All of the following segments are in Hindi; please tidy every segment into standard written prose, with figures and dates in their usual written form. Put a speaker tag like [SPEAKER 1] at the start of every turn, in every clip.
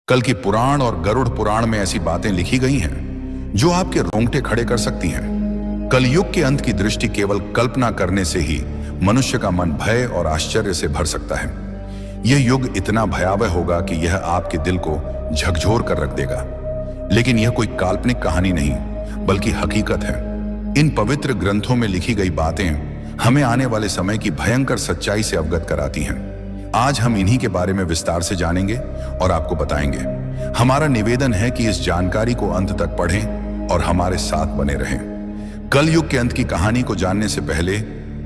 [SPEAKER 1] कल की पुराण और गरुड़ पुराण में ऐसी बातें लिखी गई हैं जो आपके रोंगटे खड़े कर सकती हैं। कलयुग के अंत की दृष्टि केवल कल्पना करने से ही मनुष्य का मन भय और आश्चर्य से भर सकता है। यह युग इतना भयावह होगा कि यह आपके दिल को झकझोर कर रख देगा। लेकिन यह कोई काल्पनिक कहानी नहीं बल्कि हकीकत है। इन पवित्र ग्रंथों में लिखी गई बातें हमें आने वाले समय की भयंकर सच्चाई से अवगत कराती हैं। आज हम इन्हीं के बारे में विस्तार से जानेंगे और आपको बताएंगे। हमारा निवेदन है कि इस जानकारी को अंत तक पढ़ें और हमारे साथ बने रहें। कलयुग के अंत की कहानी को जानने से पहले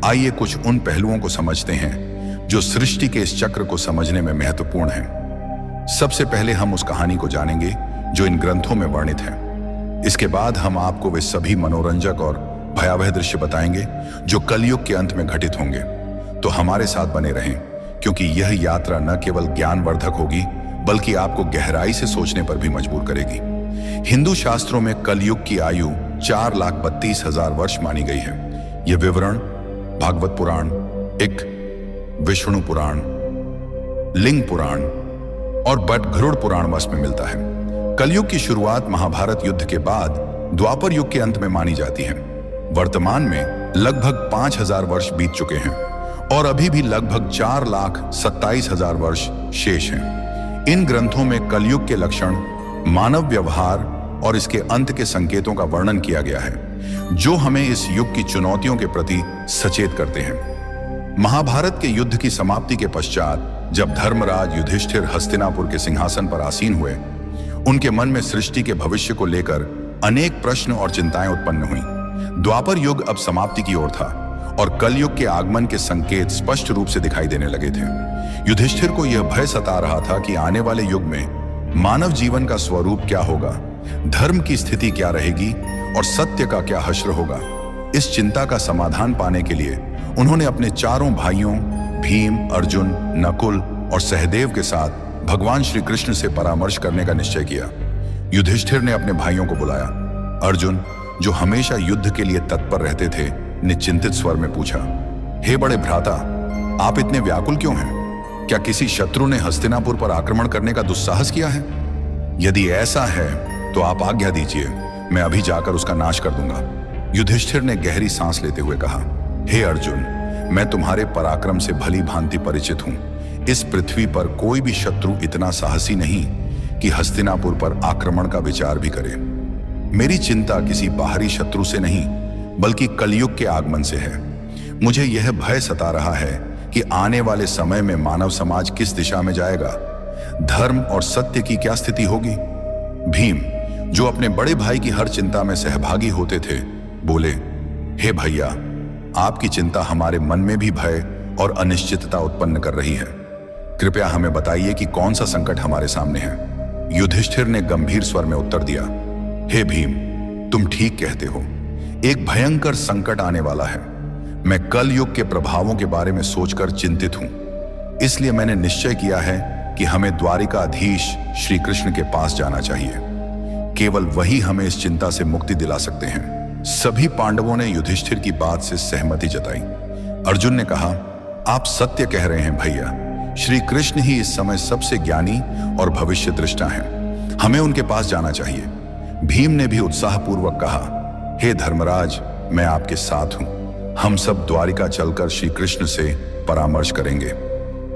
[SPEAKER 1] आइए कुछ उन पहलुओं को समझते हैं जो सृष्टि के इस चक्र को समझने में महत्वपूर्ण हैं। सबसे पहले हम उस कहानी को जानेंगे जो इन ग्रंथों में वर्णित है। इसके बाद हम आपको वे सभी मनोरंजक और भयावह दृश्य बताएंगे जो कलयुग के अंत में घटित होंगे। तो हमारे साथ बने रहें, क्योंकि यह यात्रा न केवल ज्ञानवर्धक होगी बल्कि आपको गहराई से सोचने पर भी मजबूर करेगी। हिंदू शास्त्रों में कलयुग की आयु 4,32,000 वर्ष मानी गई है। यह विवरण भागवत पुराण, विष्णु पुराण, लिंग पुराण और गरुड़ पुराण में मिलता है। कलयुग की शुरुआत महाभारत युद्ध के बाद द्वापर युग के अंत में मानी जाती है। वर्तमान में लगभग 5,000 वर्ष बीत चुके हैं और अभी भी लगभग 4,27,000 वर्ष शेष हैं। इन ग्रंथों में कलयुग के लक्षण, मानव व्यवहार और इसके अंत के संकेतों का वर्णन किया गया है, जो हमें इस युग की चुनौतियों के प्रति सचेत करते हैं। महाभारत के युद्ध की समाप्ति के पश्चात जब धर्मराज युधिष्ठिर हस्तिनापुर के सिंहासन पर आसीन हुए, उनके मन में सृष्टि के भविष्य को लेकर अनेक प्रश्न और चिंताएं उत्पन्न हुई। द्वापर युग अब समाप्ति की ओर था और कलयुग के आगमन के संकेत स्पष्ट रूप से दिखाई देने लगे थे। युधिष्ठिर को यह भय सता रहा था कि आने वाले युग में मानव जीवन का स्वरूप क्या होगा, धर्म की स्थिति क्या रहेगी और सत्य का क्या हश्र होगा। इस चिंता का समाधान पाने के लिए उन्होंने अपने चारों भाइयों भीम, अर्जुन, नकुल और सहदेव के साथ भगवान श्री कृष्ण से परामर्श करने का निश्चय किया। युधिष्ठिर ने अपने भाइयों को बुलाया। अर्जुन, जो हमेशा युद्ध के लिए तत्पर रहते थे, ने चिंतित स्वर में पूछा, हे बड़े भ्राता, आप इतने व्याकुल क्यों हैं? क्या किसी शत्रु ने हस्तिनापुर पर आक्रमण करने का दुस्साहस किया है? यदि ऐसा है तो आप आज्ञा दीजिए, मैं अभी जाकर उसका नाश कर दूंगा। युधिष्ठिर ने गहरी सांस लेते हुए कहा, हे अर्जुन, मैं तुम्हारे पराक्रम से भली भांति परिचित हूं। इस पृथ्वी पर कोई भी शत्रु इतना साहसी नहीं कि हस्तिनापुर पर आक्रमण का विचार भी करे। मेरी चिंता किसी बाहरी शत्रु से नहीं बल्कि कलयुग के आगमन से है। मुझे यह भय सता रहा है कि आने वाले समय में मानव समाज किस दिशा में जाएगा, धर्म और सत्य की क्या स्थिति होगी। भीम, जो अपने बड़े भाई की हर चिंता में सहभागी होते थे, बोले, हे भैया, आपकी चिंता हमारे मन में भी भय और अनिश्चितता उत्पन्न कर रही है। कृपया हमें बताइए कि कौन सा संकट हमारे सामने है। युधिष्ठिर ने गंभीर स्वर में उत्तर दिया, हे भीम, तुम ठीक कहते हो। एक भयंकर संकट आने वाला है। मैं कल युग के प्रभावों के बारे में सोचकर चिंतित हूं। इसलिए मैंने निश्चय किया है कि हमें द्वारिकाधीश श्री कृष्ण के पास जाना चाहिए। केवल वही हमें इस चिंता से मुक्ति दिला सकते हैं। सभी पांडवों ने युधिष्ठिर की बात से सहमति जताई। अर्जुन ने कहा, आप सत्य कह रहे हैं भैया। श्री कृष्ण ही इस समय सबसे ज्ञानी और भविष्य दृष्टा हैं। हमें उनके पास जाना चाहिए। भीम ने भी उत्साहपूर्वक कहा, हे धर्मराज, मैं आपके साथ हूं। हम सब द्वारिका चलकर श्री कृष्ण से परामर्श करेंगे।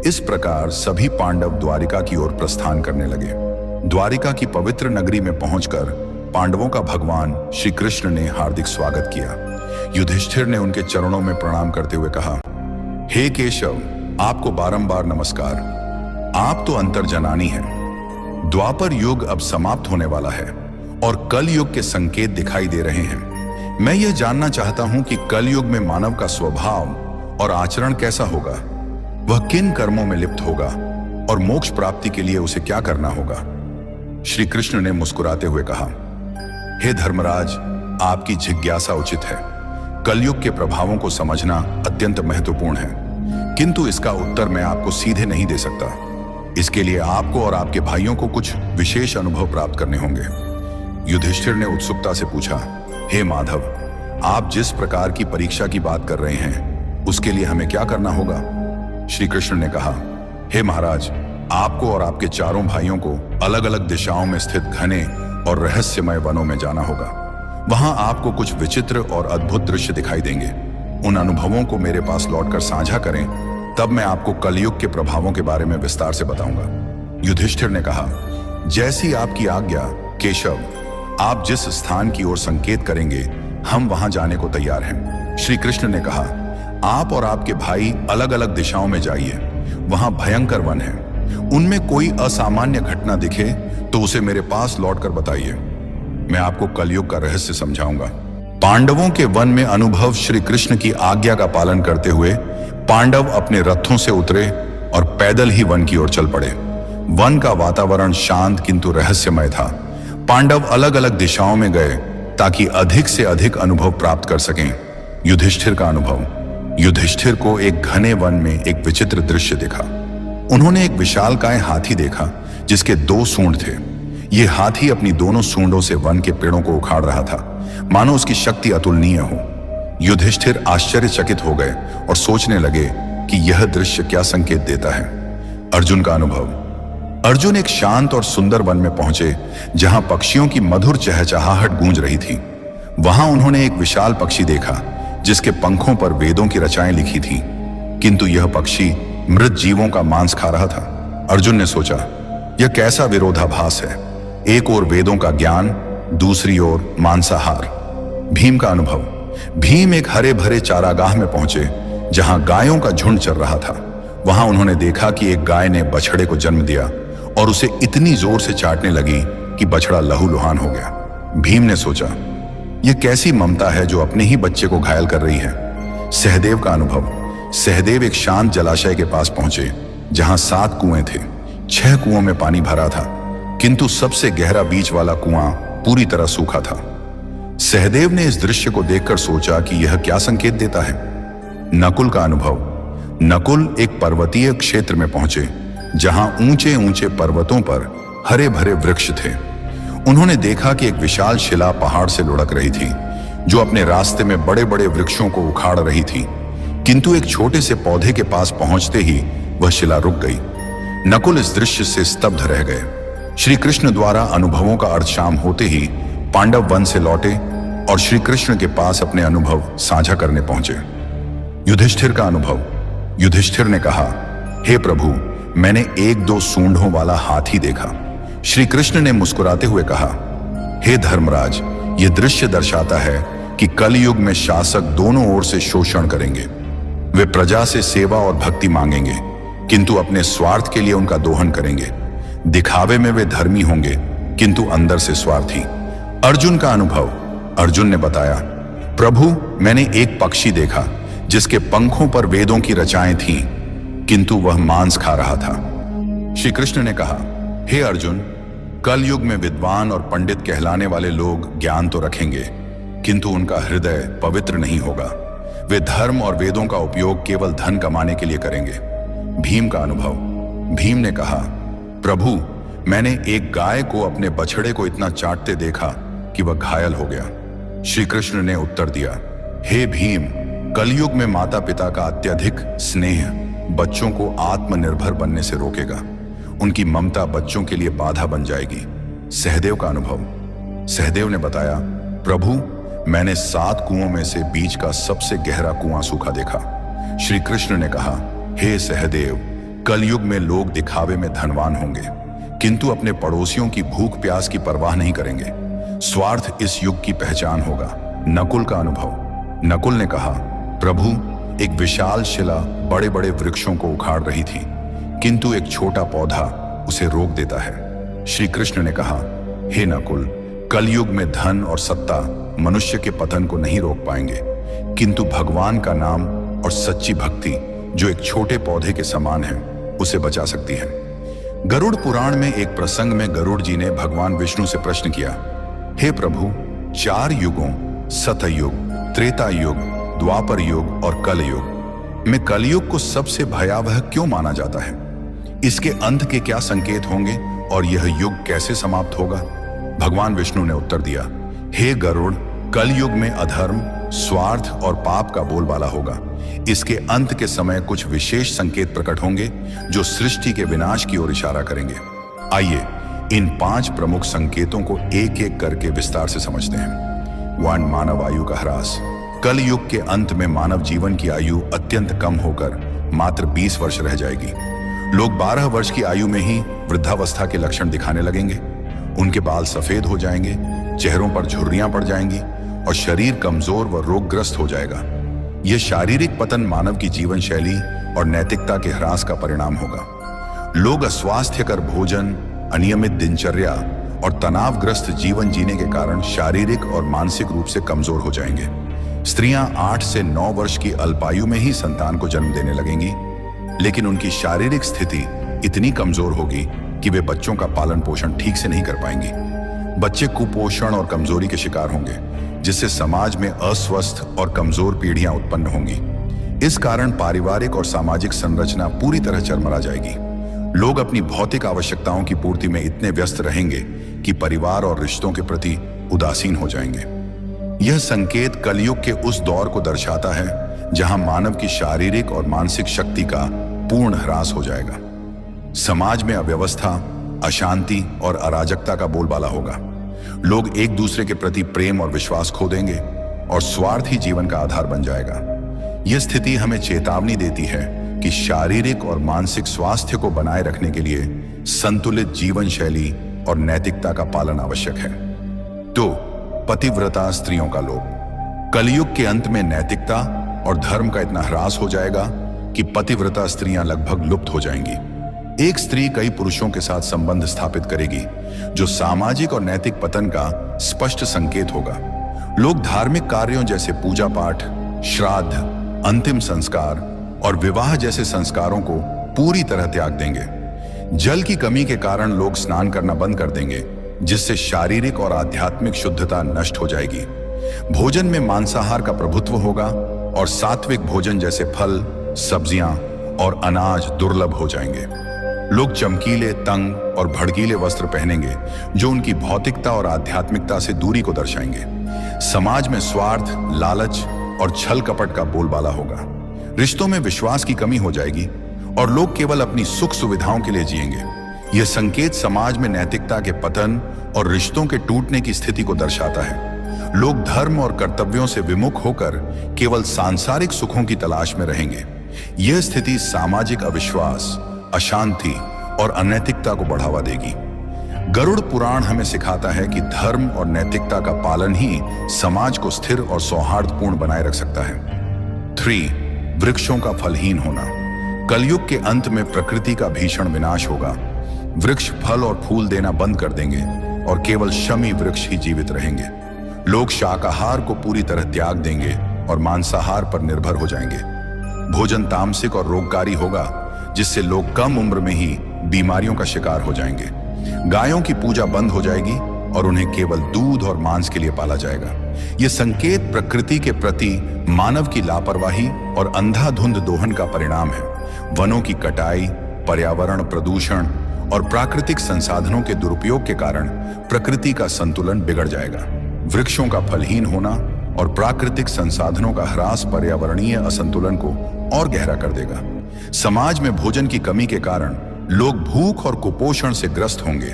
[SPEAKER 1] इस प्रकार सभी पांडव द्वारिका की ओर प्रस्थान करने लगे। द्वारिका की पवित्र नगरी में पहुंचकर पांडवों का भगवान श्री कृष्ण ने हार्दिक स्वागत किया। युधिष्ठिर ने उनके चरणों में प्रणाम करते हुए कहा, हे केशव, आपको बारंबार नमस्कार। आप तो अंतर्जनानी हैं। द्वापर युग अब समाप्त होने वाला है और कल युग के संकेत दिखाई दे रहे हैं। मैं यह जानना चाहता हूं कि कल युग में मानव का स्वभाव और आचरण कैसा होगा, वह किन कर्मों में लिप्त होगा और मोक्ष प्राप्ति के लिए उसे क्या करना होगा। श्री कृष्ण ने मुस्कुराते हुए कहा, हे धर्मराज, आपकी जिज्ञासा उचित है। कलयुग के प्रभावों को समझना अत्यंत महत्वपूर्ण है, किंतु इसका उत्तर मैं आपको सीधे नहीं दे सकता। इसके लिए आपको और आपके भाइयों को कुछ विशेष अनुभव प्राप्त करने होंगे। युधिष्ठिर ने उत्सुकता से पूछा, हे माधव, आप जिस प्रकार की परीक्षा की बात कर रहे हैं, उसके लिए हमें क्या करना होगा? श्री कृष्ण ने कहा, हे महाराज, आपको और आपके चारों भाइयों को अलग अलग दिशाओं में स्थित घने और रहस्यमय वनों में जाना होगा। वहां आपको कुछ विचित्र और अद्भुत दृश्य दिखाई देंगे। उन अनुभवों को मेरे पास लौटकर साझा करें, तब मैं आपको कलयुग के प्रभावों के बारे में विस्तार से बताऊंगा। युधिष्ठिर ने कहा, जैसी आपकी आज्ञा केशव। आप जिस स्थान की ओर संकेत करेंगे हम वहां जाने को तैयार हैं। श्री कृष्ण ने कहा, आप और आपके भाई अलग अलग दिशाओं में जाइए। वहां भयंकर वन है। उनमें कोई असामान्य घटना दिखे तो उसे मेरे पास लौटकर बताइए। मैं आपको कलयुग का रहस्य समझाऊंगा। पांडवों के वन में अनुभव। श्री कृष्ण की आज्ञा का पालन करते हुए पांडव अपने रथों से उतरे और पैदल ही वन की ओर चल पड़े। वन का वातावरण शांत किंतु रहस्यमय था। पांडव अलग अलग दिशाओं में गए ताकि अधिक से अधिक अनुभव प्राप्त कर सकें। युधिष्ठिर का अनुभव। युधिष्ठिर को एक घने वन में एक विचित्र दृश्य दिखा। उन्होंने एक विशालकाय हाथी देखा जिसके 2 सूंड थे। यह हाथी अपनी दोनों सूंडों से वन के पेड़ों को उखाड़ रहा था, मानो उसकी शक्ति अतुलनीय हो। युधिष्ठिर आश्चर्यचकित हो गए और सोचने लगे कि यह दृश्य क्या संकेत देता है। अर्जुन का अनुभव। अर्जुन एक शांत और सुंदर वन में पहुंचे जहां पक्षियों की मधुर चहचहाहट गूंज रही थी। वहां उन्होंने एक विशाल पक्षी देखा जिसके पंखों पर वेदों की रचाएं लिखी थी, किंतु यह पक्षी मृत जीवों का मांस खा रहा था। अर्जुन ने सोचा, यह कैसा विरोधाभास है। एक ओर वेदों का ज्ञान, दूसरी ओर मांसाहार। भीम का अनुभव। भीम एक हरे भरे चारागाह में पहुंचे जहां गायों का झुंड चल रहा था। वहां उन्होंने देखा कि एक गाय ने बछड़े को जन्म दिया और उसे इतनी जोर से चाटने लगी कि बछड़ा लहूलुहान हो गया। भीम ने सोचा, यह कैसी ममता है जो अपने ही बच्चे को घायल कर रही है। सहदेव का अनुभव। सहदेव एक शांत जलाशय के पास पहुंचे जहां 7 कुएं थे। 6 कुओं में पानी भरा था, किंतु सबसे गहरा बीच वाला कुआं पूरी तरह सूखा था। सहदेव ने इस दृश्य को देखकर सोचा कि यह क्या संकेत देता है। नकुल का अनुभव। नकुल एक पर्वतीय क्षेत्र में पहुंचे जहां ऊंचे ऊंचे पर्वतों पर हरे भरे वृक्ष थे। उन्होंने देखा कि एक विशाल शिला पहाड़ से लुढ़क रही थी जो अपने रास्ते में बड़े बड़े वृक्षों को उखाड़ रही थी, किंतु एक छोटे से पौधे के पास पहुंचते ही वह शिला रुक गई। नकुल इस दृश्य से स्तब्ध रह गए। श्री कृष्ण द्वारा अनुभवों का अर्थ शाम होते ही पांडव वन से लौटे और श्री कृष्ण के पास अपने अनुभव साझा करने पहुंचे। युधिष्ठिर का अनुभव। युधिष्ठिर ने कहा, हे प्रभु, मैंने 1-2 सूंडों वाला हाथी देखा। श्री कृष्ण ने मुस्कुराते हुए कहा, हे धर्मराज, यह दृश्य दर्शाता है कि कलयुग में शासक दोनों ओर से शोषण करेंगे। वे प्रजा से सेवा और भक्ति मांगेंगे, किंतु अपने स्वार्थ के लिए उनका दोहन करेंगे। दिखावे में वे धर्मी होंगे, किंतु अंदर से स्वार्थी। अर्जुन का अनुभव। अर्जुन ने बताया, प्रभु, मैंने एक पक्षी देखा जिसके पंखों पर वेदों की रचाएं थीं, किंतु वह मांस खा रहा था। श्री कृष्ण ने कहा, हे अर्जुन, कलयुग में विद्वान और पंडित कहलाने वाले लोग ज्ञान तो रखेंगे, किंतु उनका हृदय पवित्र नहीं होगा। वे धर्म और वेदों का उपयोग केवल धन कमाने के लिए करेंगे। भीम का अनुभव। भीम ने कहा, प्रभु, मैंने एक गाय को अपने बछड़े को इतना चाटते देखा कि वह घायल हो गया। श्री कृष्ण ने उत्तर दिया, हे भीम, कलयुग में माता पिता का अत्यधिक स्नेह बच्चों को आत्मनिर्भर बनने से रोकेगा। उनकी ममता बच्चों के लिए बाधा बन जाएगी। सहदेव का अनुभव। सहदेव ने बताया, प्रभु, मैंने 7 कुओं में से बीच का सबसे गहरा कुआं सूखा देखा। श्री कृष्ण ने कहा, हे सहदेव, कलयुग में लोग दिखावे में धनवान होंगे, किंतु अपने पड़ोसियों की भूख प्यास की परवाह नहीं करेंगे। स्वार्थ इस युग की पहचान होगा। नकुल का अनुभव। नकुल ने कहा, प्रभु, एक विशाल शिला बड़े बड़े वृक्षों को उखाड़ रही थी, किंतु एक छोटा पौधा उसे रोक देता है। श्री कृष्ण ने कहा, हे नकुल, कलयुग में धन और सत्ता मनुष्य के पतन को नहीं रोक पाएंगे, किंतु भगवान का नाम और सच्ची भक्ति जो एक छोटे पौधे के समान है उसे बचा सकती है। गरुड़ पुराण में एक प्रसंग में गरुड़ जी ने भगवान विष्णु से प्रश्न किया, हे प्रभु, 4 युगों सतयुग, त्रेता युग, द्वापर युग और कलयुग में कलयुग को सबसे भयावह क्यों माना जाता है? इसके अंत के क्या संकेत होंगे और यह युग कैसे समाप्त होगा? भगवान विष्णु ने उत्तर दिया, हे गरुड़, कलयुग में अधर्म, स्वार्थ और पाप का बोलबाला होगा, इसके अंत के समय कुछ विशेष संकेत प्रकट होंगे जो सृष्टि के विनाश की ओर इशारा करेंगे। आइए इन 5 प्रमुख संकेतों को एक एक करके विस्तार से समझते हैं। 1. मानव आयु का ह्रास। कल युग के अंत में मानव जीवन की आयु अत्यंत कम होकर मात्र 20 वर्ष रह जाएगी। लोग 12 वर्ष की आयु में ही वृद्धावस्था के लक्षण दिखाने लगेंगे। उनके बाल सफेद हो जाएंगे, चेहरों पर झुर्रियां पड़ जाएंगी और शरीर कमजोर व रोगग्रस्त हो जाएगा। यह शारीरिक पतन मानव की जीवन शैली और नैतिकता के ह्रास का परिणाम होगा। लोग अस्वास्थ्यकर भोजन, अनियमित दिनचर्या और तनावग्रस्त जीवन जीने के कारण शारीरिक और मानसिक रूप से कमजोर हो जाएंगे। स्त्रियां 8 से 9 वर्ष की अल्पायु में ही संतान को जन्म देने लगेंगी, लेकिन उनकी शारीरिक स्थिति इतनी कमजोर होगी कि वे बच्चों का पालन पोषण ठीक से नहीं कर पाएंगी। बच्चे कुपोषण और कमजोरी के शिकार होंगे, जिससे समाज में अस्वस्थ और कमजोर पीढ़ियां उत्पन्न होंगी। इस कारण पारिवारिक और सामाजिक संरचना पूरी तरह चरमरा जाएगी। लोग अपनी भौतिक आवश्यकताओं की पूर्ति में इतने व्यस्त रहेंगे कि परिवार और रिश्तों के प्रति उदासीन हो जाएंगे। यह संकेत कलयुग के उस दौर को दर्शाता है जहां मानव की शारीरिक और मानसिक शक्ति का पूर्ण ह्रास हो जाएगा। समाज में अव्यवस्था, अशांति और अराजकता का बोलबाला होगा। लोग एक दूसरे के प्रति प्रेम और विश्वास खो देंगे और स्वार्थ ही जीवन का आधार बन जाएगा। यह स्थिति हमें चेतावनी देती है कि शारीरिक और मानसिक स्वास्थ्य को बनाए रखने के लिए संतुलित जीवन शैली और नैतिकता का पालन आवश्यक है। 2. पतिव्रता स्त्रियों का लोभ। कलयुग के अंत में नैतिकता और धर्म का इतना ह्रास हो जाएगा कि पतिव्रता स्त्रियां लगभग लुप्त हो जाएंगी। एक स्त्री कई पुरुषों के साथ संबंध स्थापित करेगी, जो सामाजिक और नैतिक पतन का स्पष्ट संकेत होगा। लोग धार्मिक कार्यों जैसे पूजा पाठ, श्राद्ध, अंतिम संस्कार और विवाह जैसे संस्कारों को पूरी तरह त्याग देंगे। जल की कमी के कारण लोग स्नान करना बंद कर देंगे, जिससे शारीरिक और आध्यात्मिक शुद्धता नष्ट हो जाएगी। भोजन में मांसाहार का प्रभुत्व होगा और सात्विक भोजन जैसे फल, सब्जियां और अनाज दुर्लभ हो जाएंगे। लोग चमकीले, तंग और भड़कीले वस्त्र पहनेंगे, जो उनकी भौतिकता और आध्यात्मिकता से दूरी को दर्शाएंगे। समाज में स्वार्थ, लालच और छल कपट का बोलबाला होगा। रिश्तों में विश्वास की कमी हो जाएगी और लोग केवल अपनी सुख सुविधाओं के लिए जिएंगे। यह संकेत समाज में नैतिकता के पतन और रिश्तों के टूटने की स्थिति को दर्शाता है। लोग धर्म और कर्तव्यों से विमुख होकर केवल सांसारिक सुखों की तलाश में रहेंगे। यह स्थिति सामाजिक अविश्वास, अशांति और अनैतिकता को बढ़ावा देगी। गरुड़ पुराण हमें सिखाता है कि धर्म और नैतिकता का पालन ही समाज को स्थिर और सौहार्दपूर्ण बनाए रख सकता है। 3. वृक्षों का फलहीन होना। कलयुग के अंत में प्रकृति का भीषण विनाश होगा। वृक्ष फल और फूल देना बंद कर देंगे और केवल शमी वृक्ष ही जीवित रहेंगे। लोग शाकाहार को पूरी तरह त्याग देंगे और मांसाहार पर निर्भर हो जाएंगे। भोजन तामसिक और रोगकारी होगा, जिससे लोग कम उम्र में ही बीमारियों का शिकार हो जाएंगे। गायों की पूजा बंद हो जाएगी और उन्हें केवल दूध और मांस के लिए पाला जाएगा। यह संकेत प्रकृति के प्रति मानव की लापरवाही और अंधाधुंध दोहन का परिणाम है। वनों की कटाई, पर्यावरण प्रदूषण और प्राकृतिक संसाधनों के दुरुपयोग के कारण प्रकृति का संतुलन बिगड़ जाएगा। वृक्षों का फलहीन होना और प्राकृतिक संसाधनों का ह्रास पर्यावरणीय असंतुलन को और गहरा कर देगा। समाज में भोजन की कमी के कारण लोग भूख और कुपोषण से ग्रस्त होंगे।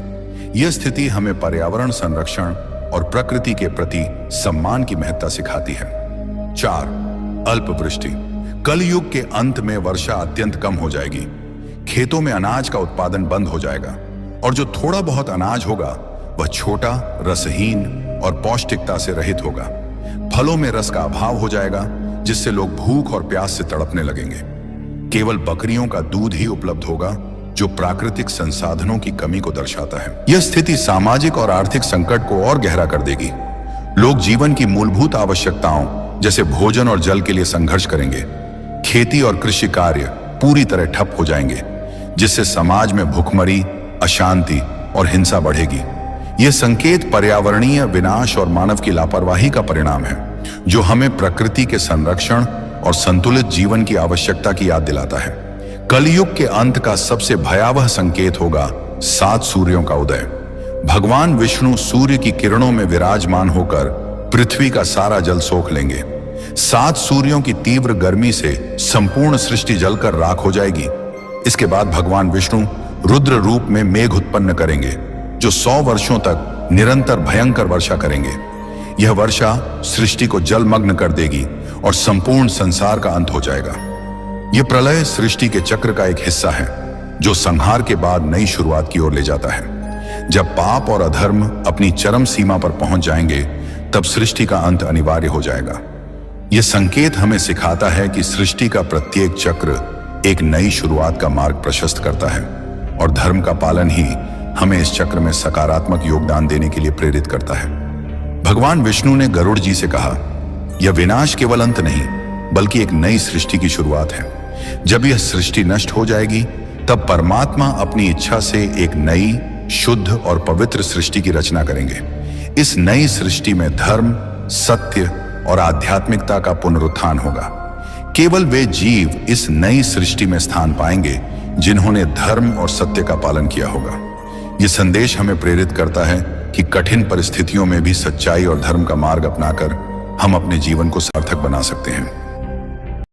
[SPEAKER 1] यह स्थिति हमें पर्यावरण संरक्षण और प्रकृति के प्रति सम्मान की महत्ता सिखाती है। 4. अल्पवृष्टि। कलयुग के अंत में वर्षा अत्यंत कम हो जाएगी। खेतों में अनाज का उत्पादन बंद हो जाएगा और जो थोड़ा बहुत अनाज होगा वह छोटा, रसहीन और पौष्टिकता से रहित होगा। फलों में रस का अभाव हो जाएगा, जिससे लोग भूख और प्यास से तड़पने लगेंगे। केवल बकरियों का दूध ही उपलब्ध होगा, जो प्राकृतिक संसाधनों की कमी को दर्शाता है। यह स्थिति सामाजिक और आर्थिक संकट को और गहरा कर देगी। लोग जीवन की मूलभूत आवश्यकताओं जैसे भोजन और जल के लिए संघर्ष करेंगे। खेती और कृषि कार्य पूरी तरह ठप हो जाएंगे, जिससे समाज में भुखमरी, अशांति और हिंसा बढ़ेगी। यह संकेत पर्यावरणीय विनाश और मानव की लापरवाही का परिणाम है, जो हमें प्रकृति के संरक्षण और संतुलित जीवन की आवश्यकता की याद दिलाता है। कलयुग के अंत का सबसे भयावह संकेत होगा 7 सूर्यों का उदय। भगवान विष्णु सूर्य की किरणों में विराजमान होकर पृथ्वी का सारा जल सोख लेंगे। 7 सूर्यों की तीव्र गर्मी से संपूर्ण सृष्टि जलकर राख हो जाएगी। इसके बाद भगवान विष्णु रुद्र रूप में मेघ उत्पन्न करेंगे, जो 100 वर्षों तक निरंतर भयंकर वर्षा करेंगे। यह वर्षा सृष्टि को जलमग्न कर देगी और संपूर्ण संसार का अंत हो जाएगा। यह प्रलय सृष्टि के चक्र का एक हिस्सा है, जो संहार के बाद नई शुरुआत की ओर ले जाता है। जब पाप और अधर्म अपनी चरम सीमा पर पहुंच जाएंगे, तब सृष्टि का अंत अनिवार्य हो जाएगा। यह संकेत हमें सिखाता है कि सृष्टि का प्रत्येक चक्र एक नई शुरुआत का मार्ग प्रशस्त करता है, और धर्म का पालन ही हमें इस चक्र में सकारात्मक योगदान देने के लिए प्रेरित करता है। भगवान विष्णु ने गरुड़ जी से कहा, यह विनाश केवल अंत नहीं, बल्कि एक नई सृष्टि की शुरुआत है। जब यह सृष्टि नष्ट हो जाएगी, तब परमात्मा अपनी इच्छा से एक नई, शुद्ध और पवित्र सृष्टि की रचना करेंगे। इस नई सृष्टि में धर्म, सत्य और आध्यात्मिकता का पुनरुत्थान होगा। केवल वे जीव इस नई सृष्टि में स्थान पाएंगे जिन्होंने धर्म और सत्य का पालन किया होगा। यह संदेश हमें प्रेरित करता है कि कठिन परिस्थितियों में भी सच्चाई और धर्म का मार्ग अपनाकर हम अपने जीवन को सार्थक बना सकते हैं।